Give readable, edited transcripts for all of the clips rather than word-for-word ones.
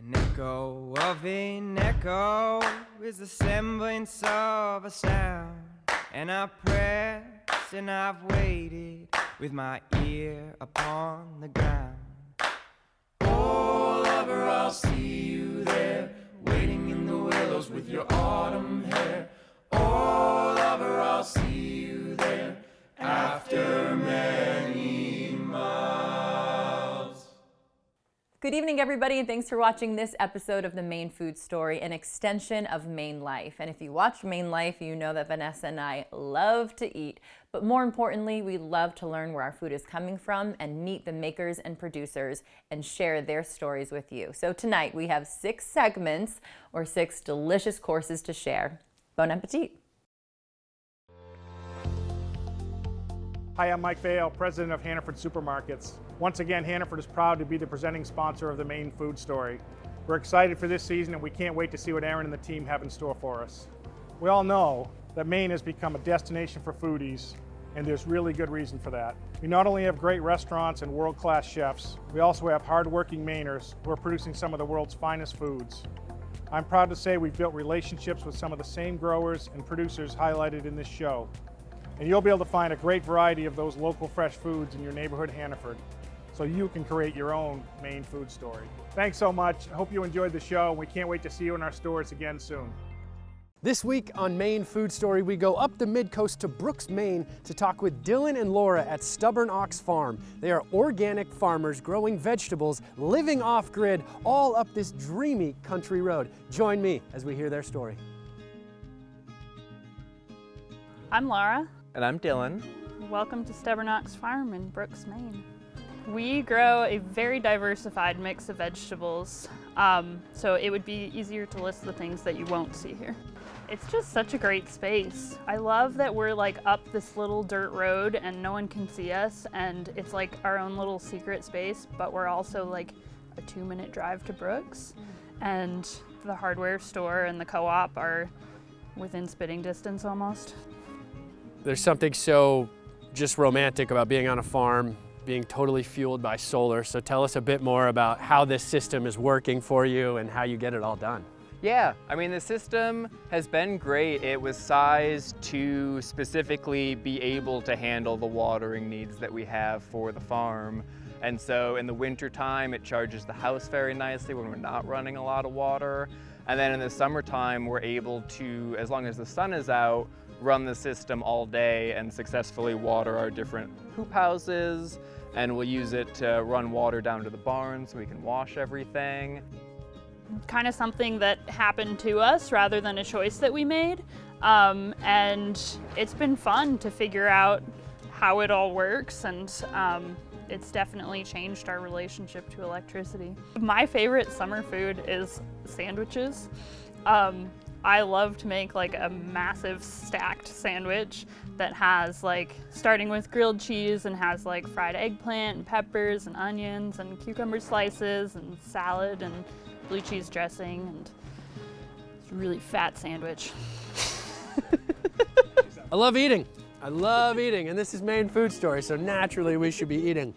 An echo of an echo is the semblance of a sound. And I press and I've waited with my ear upon the ground. Oh, lover, I'll see you there, waiting in the willows with your autumn hair. Oh, lover, I'll see you there after many miles. Good evening, everybody, and thanks for watching this episode of the Maine Food Story, an extension of Maine Life. And if you watch Maine Life, you know that Vanessa and I love to eat, but more importantly, we love to learn where our food is coming from and meet the makers and producers and share their stories with you. So tonight we have 6 segments or 6 delicious courses to share. Bon appetit. Hi, I'm Mike Vale, president of Hannaford Supermarkets. Once again, Hannaford is proud to be the presenting sponsor of the Maine Food Story. We're excited for this season and we can't wait to see what Aaron and the team have in store for us. We all know that Maine has become a destination for foodies, and there's really good reason for that. We not only have great restaurants and world-class chefs, we also have hard-working Mainers who are producing some of the world's finest foods. I'm proud to say we've built relationships with some of the same growers and producers highlighted in this show. And you'll be able to find a great variety of those local fresh foods in your neighborhood Hannaford, so you can create your own Maine food story. Thanks so much. I hope you enjoyed the show, and we can't wait to see you in our stores again soon. This week on Maine Food Story, we go up the mid-coast to Brooks, Maine to talk with Dylan and Laura at Stubborn Ox Farm. They are organic farmers growing vegetables, living off-grid, all up this dreamy country road. Join me as we hear their story. I'm Laura. And I'm Dylan. Welcome to Stubborn Ox Farm in Brooks, Maine. We grow a very diversified mix of vegetables, so it would be easier to list the things that you won't see here. It's just such a great space. I love that we're like up this little dirt road and no one can see us, and it's like our own little secret space, but we're also like a 2-minute drive to Brooks, and the hardware store and the co-op are within spitting distance almost. There's something so just romantic about being on a farm, being totally fueled by solar. So tell us a bit more about how this system is working for you and how you get it all done. Yeah, I mean, the system has been great. It was sized to specifically be able to handle the watering needs that we have for the farm. And so in the winter time, it charges the house very nicely when we're not running a lot of water. And then in the summertime, we're able to, as long as the sun is out, run the system all day and successfully water our different hoop houses, and we'll use it to run water down to the barn so we can wash everything. Kind of something that happened to us rather than a choice that we made, and it's been fun to figure out how it all works, and it's definitely changed our relationship to electricity. My favorite summer food is sandwiches. I love to make like a massive stacked sandwich that has like, starting with grilled cheese and has like fried eggplant and peppers and onions and cucumber slices and salad and blue cheese dressing, and it's a really fat sandwich. I love eating. And this is Maine Food Story, so naturally we should be eating.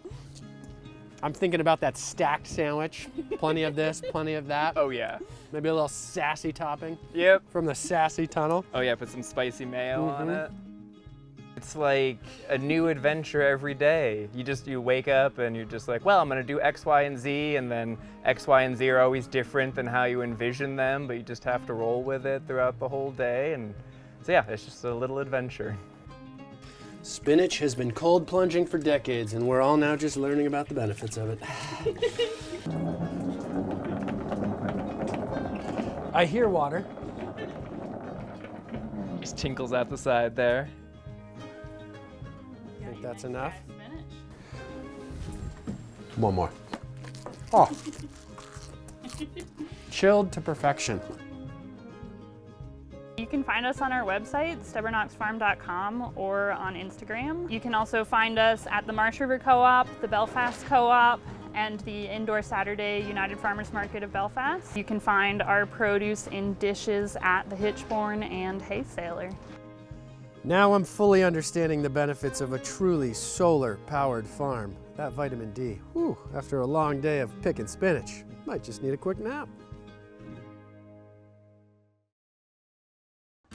I'm thinking about that stacked sandwich. Plenty of this, plenty of that. Oh yeah. Maybe a little sassy topping. Yep. From the sassy tunnel. Oh yeah, put some spicy mayo on it. It's like a new adventure every day. You wake up and you're just like, well, I'm gonna do X, Y, and Z, and then X, Y, and Z are always different than how you envision them, but you just have to roll with it throughout the whole day. And so yeah, it's just a little adventure. Spinach has been cold plunging for decades, and we're all now just learning about the benefits of it. I hear water. Just tinkles out the side there. I think that's enough. One more. Oh. Chilled to perfection. You can find us on our website, stubbornoxfarm.com, or on Instagram. You can also find us at the Marsh River Co-op, the Belfast Co-op, and the Indoor Saturday United Farmers Market of Belfast. You can find our produce in dishes at the Hitchborn and Hay Sailor. Now I'm fully understanding the benefits of a truly solar-powered farm. That vitamin D, whew, after a long day of picking spinach. Might just need a quick nap.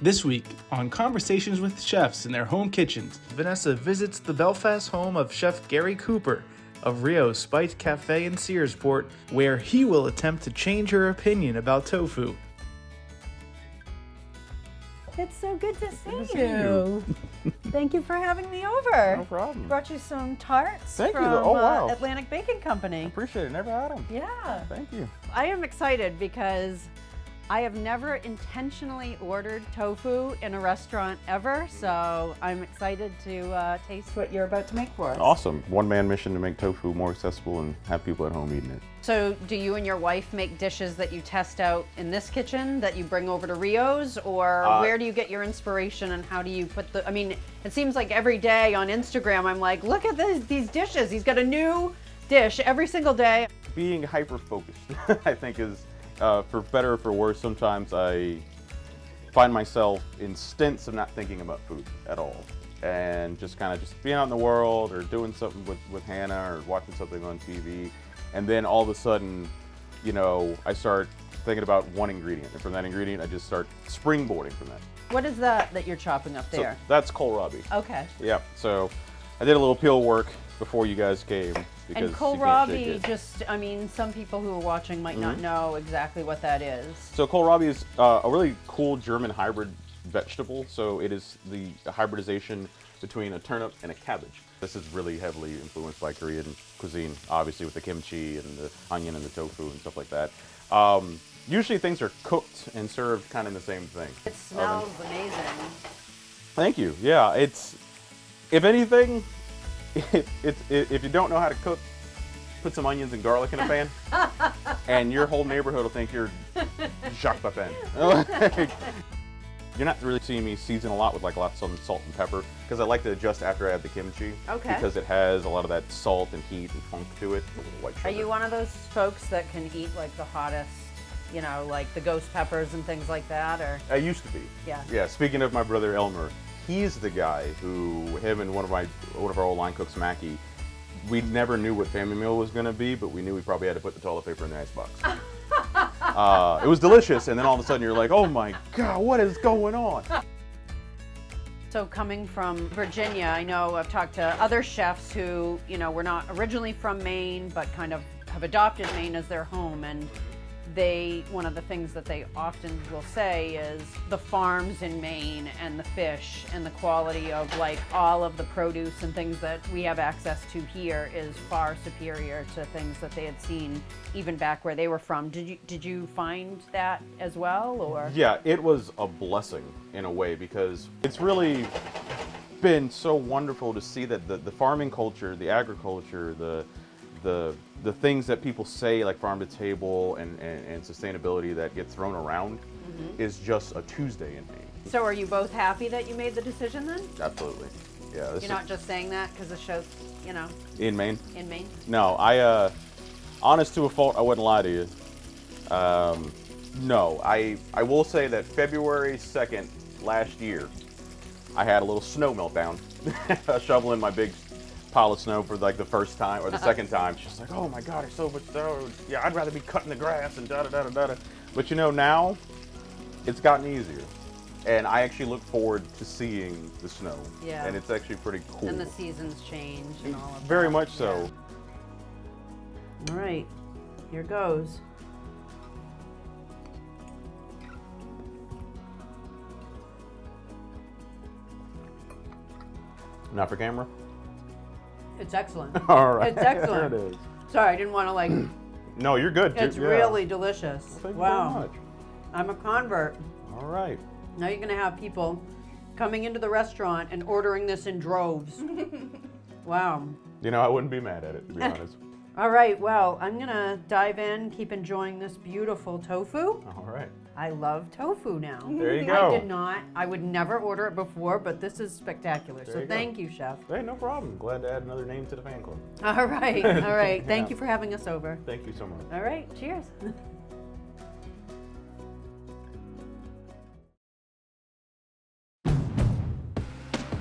This week on Conversations with Chefs in Their Home Kitchens, Vanessa visits the Belfast home of Chef Gary Cooper of Rio's Spite Cafe in Searsport, where he will attempt to change her opinion about tofu. It's so good to see you. Thank you for having me over. No problem. Brought you some tarts Thank you. from Oh, wow. Atlantic Baking Company. Appreciate it. Never had them. Yeah. Thank you. I am excited because I have never intentionally ordered tofu in a restaurant ever, so I'm excited to taste what you're about to make for us. Awesome. One-man mission to make tofu more accessible and have people at home eating it. So do you and your wife make dishes that you test out in this kitchen that you bring over to Rio's, or where do you get your inspiration and how do you put the, I mean, it seems like every day on Instagram I'm like, look at these dishes. He's got a new dish every single day. Being hyper-focused, I think, is, for better or for worse, sometimes I find myself in stints of not thinking about food at all. And just kind of just being out in the world or doing something with Hannah or watching something on TV. And then all of a sudden, you know, I start thinking about one ingredient. And from that ingredient, I just start springboarding from that. What is that you're chopping up there? So that's kohlrabi. Okay. Yeah, so I did a little peel work before you guys came. Because And you can't shake kohlrabi, it. just, I mean, some people who are watching might not know exactly what that is. So kohlrabi is a really cool German hybrid vegetable. So it is the hybridization between a turnip and a cabbage. This is really heavily influenced by Korean cuisine, obviously with the kimchi and the onion and the tofu and stuff like that. Usually things are cooked and served kind of in the same thing. It smells amazing. Thank you. Yeah, it's, if anything, if you don't know how to cook, put some onions and garlic in a pan, and your whole neighborhood will think you're Jacques Pepin. You're not really seeing me season a lot with like lots of salt and pepper, because I like to adjust after I add the kimchi. Okay. Because it has a lot of that salt and heat and funk to it. White sugar. Are you one of those folks that can eat like the hottest, you know, like the ghost peppers and things like that, or? I used to be. Yeah. Yeah. Speaking of my brother Elmer, he's the guy who, him and one of our old line cooks, Mackie, we never knew what family meal was going to be, but we knew we probably had to put the toilet paper in the icebox. It was delicious, and then all of a sudden you're like, oh my God, what is going on? So coming from Virginia, I know I've talked to other chefs who, you know, were not originally from Maine, but kind of have adopted Maine as their home, and one of the things that they often will say is the farms in Maine and the fish and the quality of like all of the produce and things that we have access to here is far superior to things that they had seen even back where they were from. Did you find that as well, or? Yeah, it was a blessing in a way, because it's really been so wonderful to see that the farming culture, the agriculture, the things that people say like farm to table and sustainability that get thrown around is just a Tuesday in Maine. So are you both happy that you made the decision then? Absolutely. Yeah. You're not just saying that because the show's, you know, in Maine? in Maine? No, honest to a fault, I wouldn't lie to you. No, I will say that February 2nd last year, I had a little snow meltdown, shoveling my big pile of snow for like the first time or the second time. She's like, oh my God, there's so much snow. Yeah, I'd rather be cutting the grass and da-da-da-da-da. But you know, now it's gotten easier. And I actually look forward to seeing the snow. Yeah. And it's actually pretty cool. And the seasons change and all of that. Very much so. Yeah. All right, here goes. Not for camera? It's excellent. All right. It's excellent. There it is. Sorry, I didn't want to like, No, you're good. it's Yeah. really delicious. Thank you Wow. very much. I'm a convert. All right. Now you're gonna have people coming into the restaurant and ordering this in droves. Wow. You know, I wouldn't be mad at it, to be honest. All right, well, I'm gonna dive in, keep enjoying this beautiful tofu. All right. I love tofu now. There you go. I would never order it before, but this is spectacular. There So you go. thank you, chef. Hey, no problem. Glad to add another name to the fan club. All right, all right. Thank Yeah. you for having us over. Thank you so much. All right, cheers.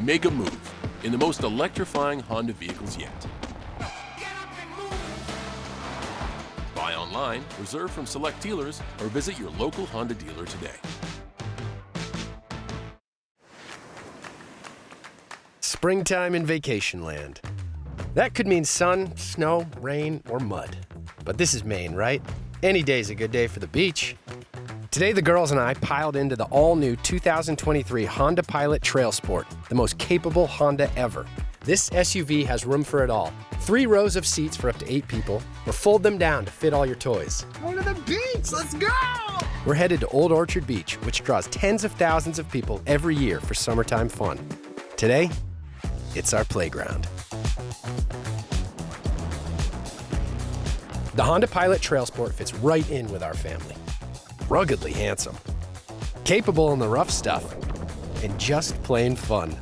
Make a move in the most electrifying Honda vehicles yet. Buy Buy online, reserve from select dealers, or visit your local Honda dealer today. Springtime in vacation land. That could mean sun, snow, rain, or mud. But this is Maine, right? Any day's a good day for the beach. Today, the girls and I piled into the all-new 2023 Honda Pilot Trail Sport, the most capable Honda ever. This SUV has room for it all. 3 rows of seats for up to 8 people, or fold them down to fit all your toys. Going to the beach, let's go! We're headed to Old Orchard Beach, which draws tens of thousands of people every year for summertime fun. Today, it's our playground. The Honda Pilot Trail Sport fits right in with our family. Ruggedly handsome, capable in the rough stuff, and just plain fun.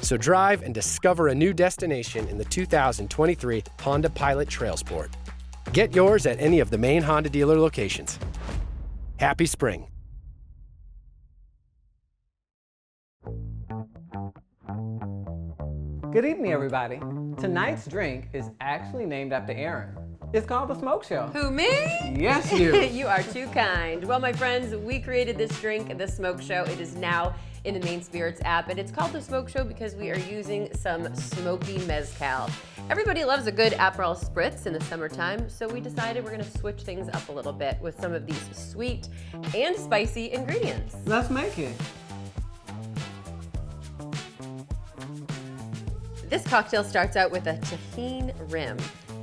So drive and discover a new destination in the 2023 Honda Pilot Trail Sport. Get yours at any of the Maine Honda dealer locations. Happy spring. Good evening, everybody. Tonight's drink is actually named after Aaron. It's called the Smoke Show. Who, me? Yes, you. You are too kind. Well, my friends, we created this drink, the Smoke Show. It is now in the Maine Spirits app, and it's called the Smoke Show because we are using some smoky mezcal. Everybody loves a good Aperol spritz in the summertime, so we decided we're gonna switch things up a little bit with some of these sweet and spicy ingredients. Let's make it. This cocktail starts out with a tahine rim.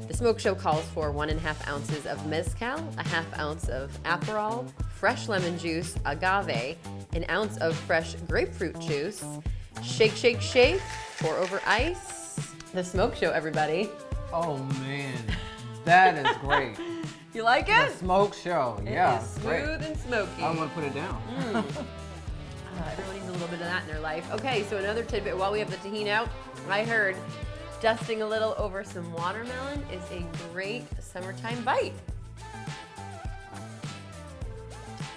The Smoke Show calls for 1.5 ounces of mezcal, a 1/2 ounce of Aperol, fresh lemon juice, agave, 1 ounce of fresh grapefruit juice. Shake, shake, shake, pour over ice. The Smoke Show, everybody. Oh man, that is great. You like The it? Smoke Show, yeah. It is great. smooth and smoky. I'm gonna put it down. Everyone needs a little bit of that in their life. Okay, so another tidbit while we have the tahini out, I heard dusting a little over some watermelon is a great summertime bite.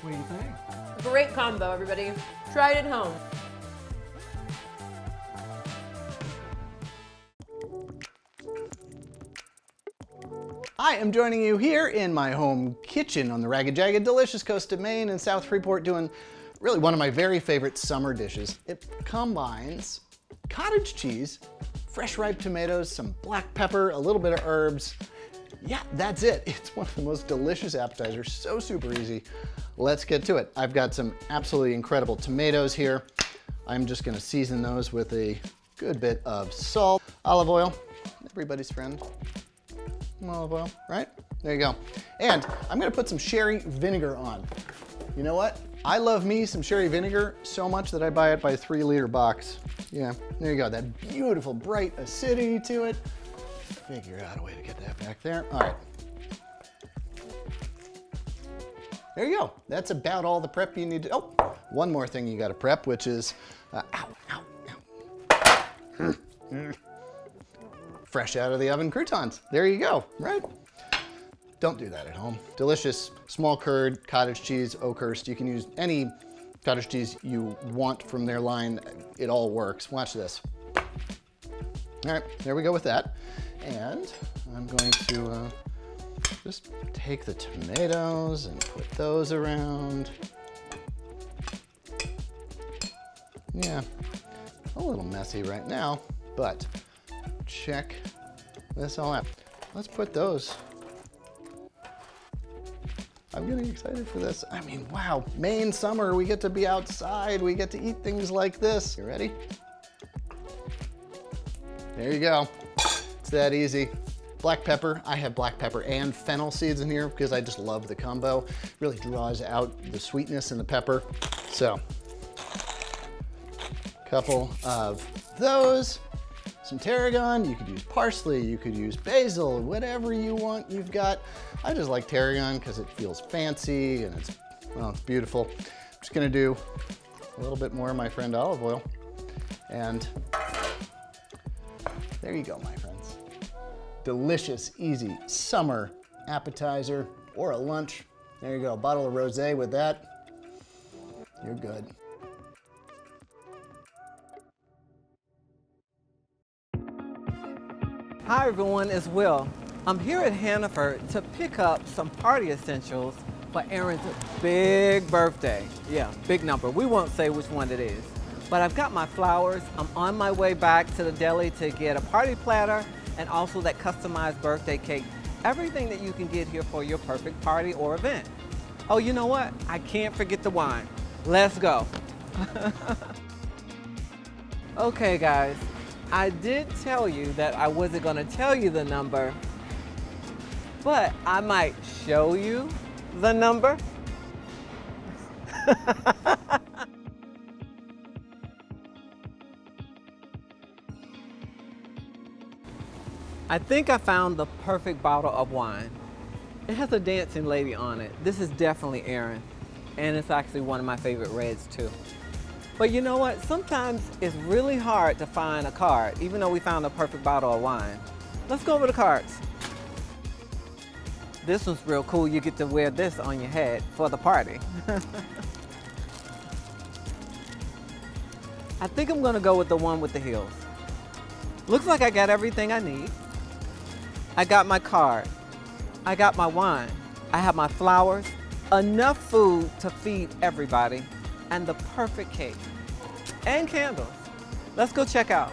What do you think? Great combo, everybody. Try it at home. I am joining you here in my home kitchen on the Ragged Jagged delicious coast of Maine and South Freeport, doing really one of my very favorite summer dishes. It combines cottage cheese, fresh ripe tomatoes, some black pepper, a little bit of herbs. Yeah, that's it. It's one of the most delicious appetizers, so super easy. Let's get to it. I've got some absolutely incredible tomatoes here. I'm just gonna season those with a good bit of salt, olive oil, everybody's friend. Olive oil, right? There you go. And I'm gonna put some sherry vinegar on. You know what? I love me some sherry vinegar so much that I buy it by a 3-liter box. Yeah, there you go. That beautiful bright acidity to it. Figure out a way to get that back there. All right. There you go. That's about all the prep you need to, oh, one more thing you gotta prep, which is, fresh out of the oven croutons. There you go, right? Don't do that at home. Delicious small curd, cottage cheese, Oakhurst. You can use any cottage cheese you want from their line. It all works. Watch this. All right, there we go with that. And I'm going to just take the tomatoes and put those around. Yeah, a little messy right now, but check this all out. Let's put those. I'm getting excited for this. I mean, wow, Maine summer, we get to be outside, we get to eat things like this. You ready? There you go. It's that easy. Black pepper, I have black pepper and fennel seeds in here because I just love the combo. Really draws out the sweetness in the pepper. So, couple of those. Some tarragon, you could use parsley, you could use basil, whatever you want you've got. I just like tarragon because it feels fancy and it's, well, it's beautiful. I'm just gonna do a little bit more of my friend olive oil. And there you go, my friends. Delicious, easy summer appetizer or a lunch. There you go, a bottle of rosé with that. You're good. Hi everyone, it's Will. I'm here at Hannaford to pick up some party essentials for Aaron's big birthday. Yeah, big number. We won't say which one it is. But I've got my flowers. I'm on my way back to the deli to get a party platter and also that customized birthday cake. Everything that you can get here for your perfect party or event. Oh, you know what? I can't forget the wine. Let's go. Okay, guys. I did tell you that I wasn't gonna tell you the number, but I might show you the number. I think I found the perfect bottle of wine. It has a dancing lady on it. This is definitely Aaron, and it's actually one of my favorite reds too. But you know what? Sometimes it's really hard to find a card, even though we found the perfect bottle of wine. Let's go over the cards. This one's real cool. You get to wear this on your head for the party. I think I'm gonna go with the one with the heels. Looks like I got everything I need. I got my card. I got my wine. I have my flowers, enough food to feed everybody, and the perfect cake. And candles. Let's go check out.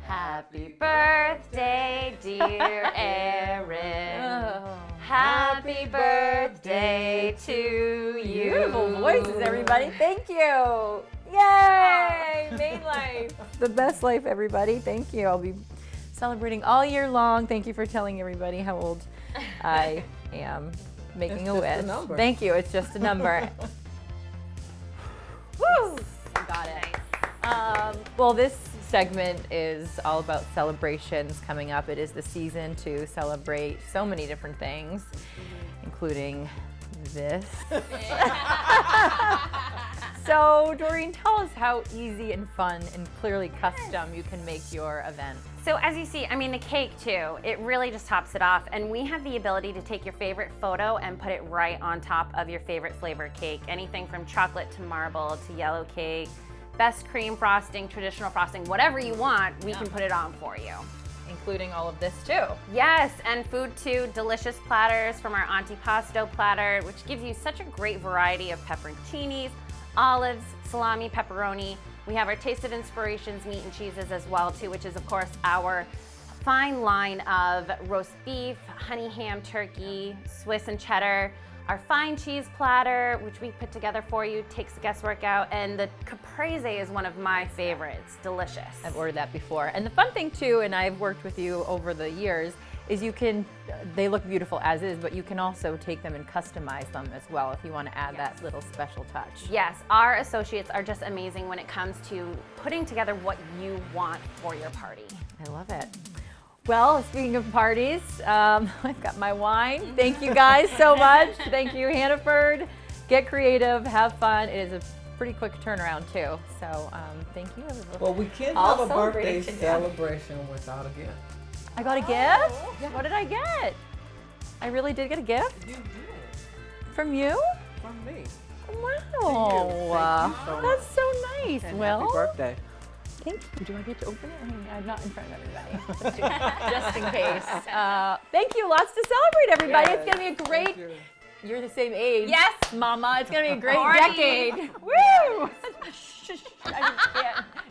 Happy birthday, dear Erin. Happy birthday to you. Beautiful voices, everybody. Thank you. Yay! Maine life. The best life, everybody. Thank you. I'll be celebrating all year long. Thank you for telling everybody how old I am. Making a wish. Thank you. It's just a number. Woo! Got it. Well, this segment is all about celebrations coming up. It is the season to celebrate so many different things, including this. So, Doreen, tell us how easy and fun and clearly custom you can make your event. So as you see, I mean, the cake too, it really just tops it off. And we have the ability to take your favorite photo and put it right on top of your favorite flavored cake. Anything from chocolate to marble to yellow cake, best cream frosting, traditional frosting, whatever you want, we can put it on for you. Including all of this too. Yes, and food too. Delicious platters from our antipasto platter, which gives you such a great variety of pepperoncinis, olives, salami, pepperoni. We have our Taste of Inspirations meat and cheeses as well too, which is of course our fine line of roast beef, honey ham turkey, Swiss and cheddar, our fine cheese platter, which we put together for you, takes the guesswork out, and the caprese is one of my favorites. Delicious. I've ordered that before. And the fun thing too, and I've worked with you over the years, is you can, they look beautiful as is, but you can also take them and customize them as well if you want to add that little special touch. Yes, our associates are just amazing when it comes to putting together what you want for your party. I love it. Well, speaking of parties, I've got my wine. Thank you guys so much. Thank you, Hannaford. Get creative, have fun. It is a pretty quick turnaround too. So thank you, everybody. Well, we can't have a birthday celebration without a gift. I got a gift? Yeah. What did I get? I really did get a gift? You did. From you? From me. Wow. Thank you so much. That's so nice. And Well, happy birthday. thank you. Do I get to open it? I'm not in front of everybody, just in case. Thank you. Lots to celebrate, everybody. Yes, It's going to be a great, you're the same age. Yes. Mama. It's going to be a great Party. decade. Woo!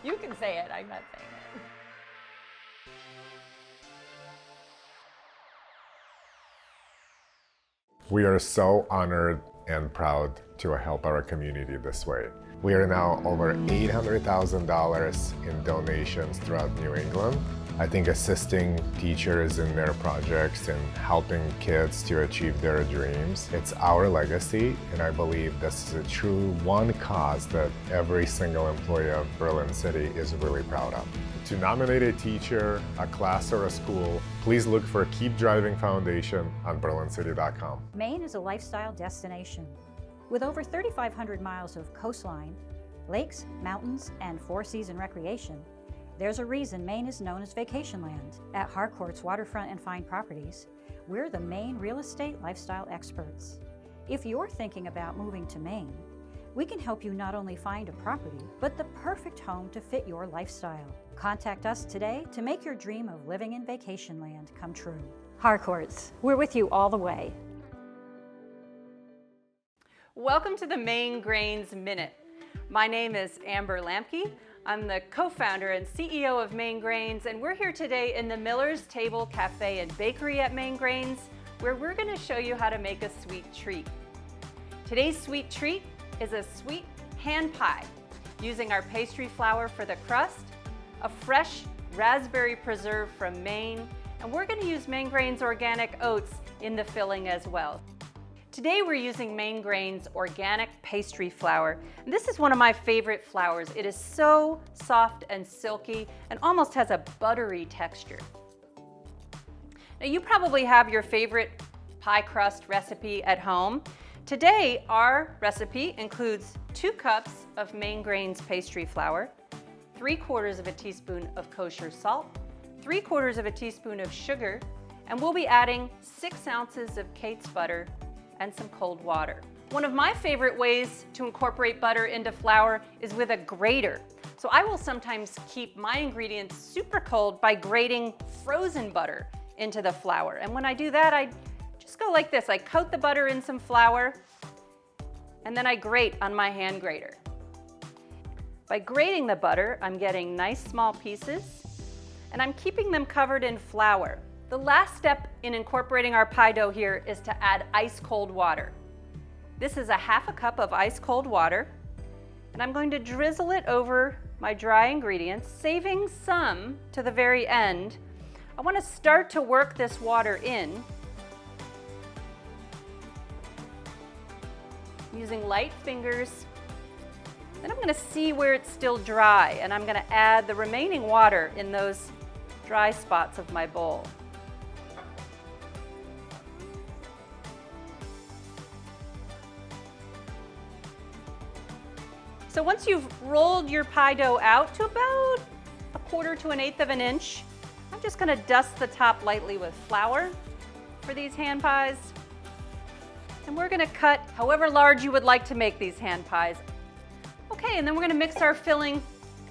You can say it. I'm not saying it. We are so honored and proud to help our community this way. We are now over $800,000 in donations throughout New England. I think assisting teachers in their projects and helping kids to achieve their dreams, it's our legacy, and I believe this is a true one cause that every single employee of Berlin City is really proud of. To nominate a teacher, a class, or a school, please look for Keep Driving Foundation on berlincity.com. Maine is a lifestyle destination. With over 3,500 miles of coastline, lakes, mountains, and four-season recreation, there's a reason Maine is known as Vacation Land. At Harcourt's Waterfront and Fine Properties, we're the Maine real estate lifestyle experts. If you're thinking about moving to Maine, We can help you not only find a property, but the perfect home to fit your lifestyle. Contact us today to make your dream of living in vacation land come true. Harcourts, we're with you all the way. Welcome to the Maine Grains Minute. My name is Amber Lamke. I'm the co-founder and CEO of Maine Grains, and we're here today in the Miller's Table Cafe and Bakery at Maine Grains, where we're going to show you how to make a sweet treat. Today's sweet treat is a sweet hand pie using our pastry flour for the crust, a fresh raspberry preserve from Maine, and we're going to use Maine Grains organic oats in the filling as well. Today we're using Maine Grains organic pastry flour. And this is one of my favorite flours. It is so soft and silky and almost has a buttery texture. Now you probably have your favorite pie crust recipe at home. Today our recipe includes 2 cups of Maine Grains pastry flour, 3/4 of a teaspoon of kosher salt, 3/4 of a teaspoon of sugar, and we'll be adding 6 ounces of Kate's butter and some cold water. One of my favorite ways to incorporate butter into flour is with a grater. So I will sometimes keep my ingredients super cold by grating frozen butter into the flour. And when I do that, I just go like this. I coat the butter in some flour, and then I grate on my hand grater. By grating the butter, I'm getting nice small pieces, and I'm keeping them covered in flour. The last step in incorporating our pie dough here is to add ice cold water. This is a 1/2 cup of ice cold water, and I'm going to drizzle it over my dry ingredients, saving some to the very end. I want to start to work this water in using light fingers. Then I'm going to see where it's still dry, and I'm going to add the remaining water in those dry spots of my bowl. So once you've rolled your pie dough out to about 1/4 to 1/8 of an inch, I'm just going to dust the top lightly with flour for these hand pies. And we're going to cut however large you would like to make these hand pies. Okay, and then we're going to mix our filling.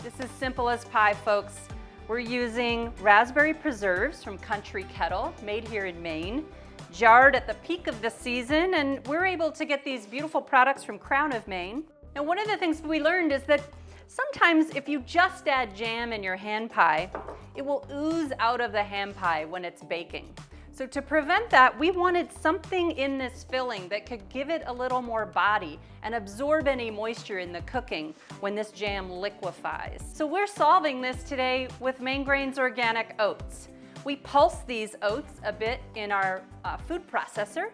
This is simple as pie, folks. We're using raspberry preserves from Country Kettle, made here in Maine, jarred at the peak of the season, and we're able to get these beautiful products from Crown of Maine. And one of the things we learned is that sometimes if you just add jam in your hand pie, it will ooze out of the hand pie when it's baking. So to prevent that, we wanted something in this filling that could give it a little more body and absorb any moisture in the cooking when this jam liquefies. So we're solving this today with Maine Grains organic oats. We pulse these oats a bit in our food processor.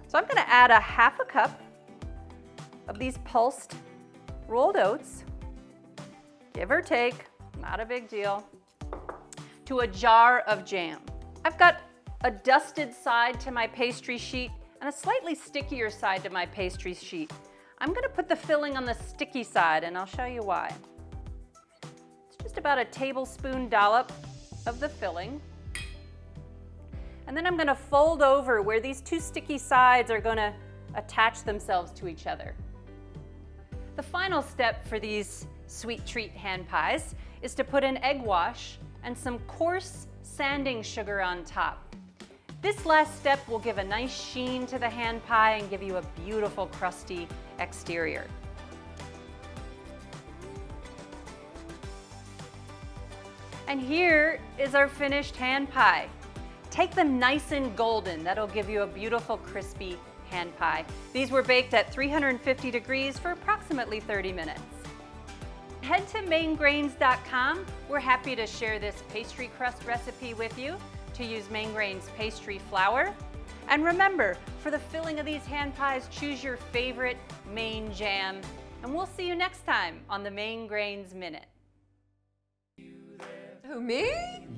So I'm going to add a 1/2 cup of these pulsed rolled oats, give or take, not a big deal, to a jar of jam. I've got a dusted side to my pastry sheet and a slightly stickier side to my pastry sheet. I'm going to put the filling on the sticky side, and I'll show you why. It's just about a tablespoon dollop of the filling. And then I'm going to fold over where these 2 sticky sides are going to attach themselves to each other. The final step for these sweet treat hand pies is to put an egg wash and some coarse sanding sugar on top. This last step will give a nice sheen to the hand pie and give you a beautiful crusty exterior. And here is our finished hand pie. Take them nice and golden. That'll give you a beautiful crispy hand pie. These were baked at 350 degrees for approximately 30 minutes. Head to mainegrains.com. We're happy to share this pastry crust recipe with you to use Maine Grains pastry flour. And remember, for the filling of these hand pies, choose your favorite Maine jam. And we'll see you next time on the Maine Grains Minute. Who, me?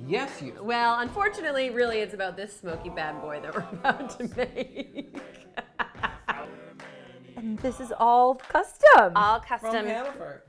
Yes, you. Well, unfortunately, really, it's about this smoky bad boy that we're about to make. And this is all custom. All custom. From Hannaford.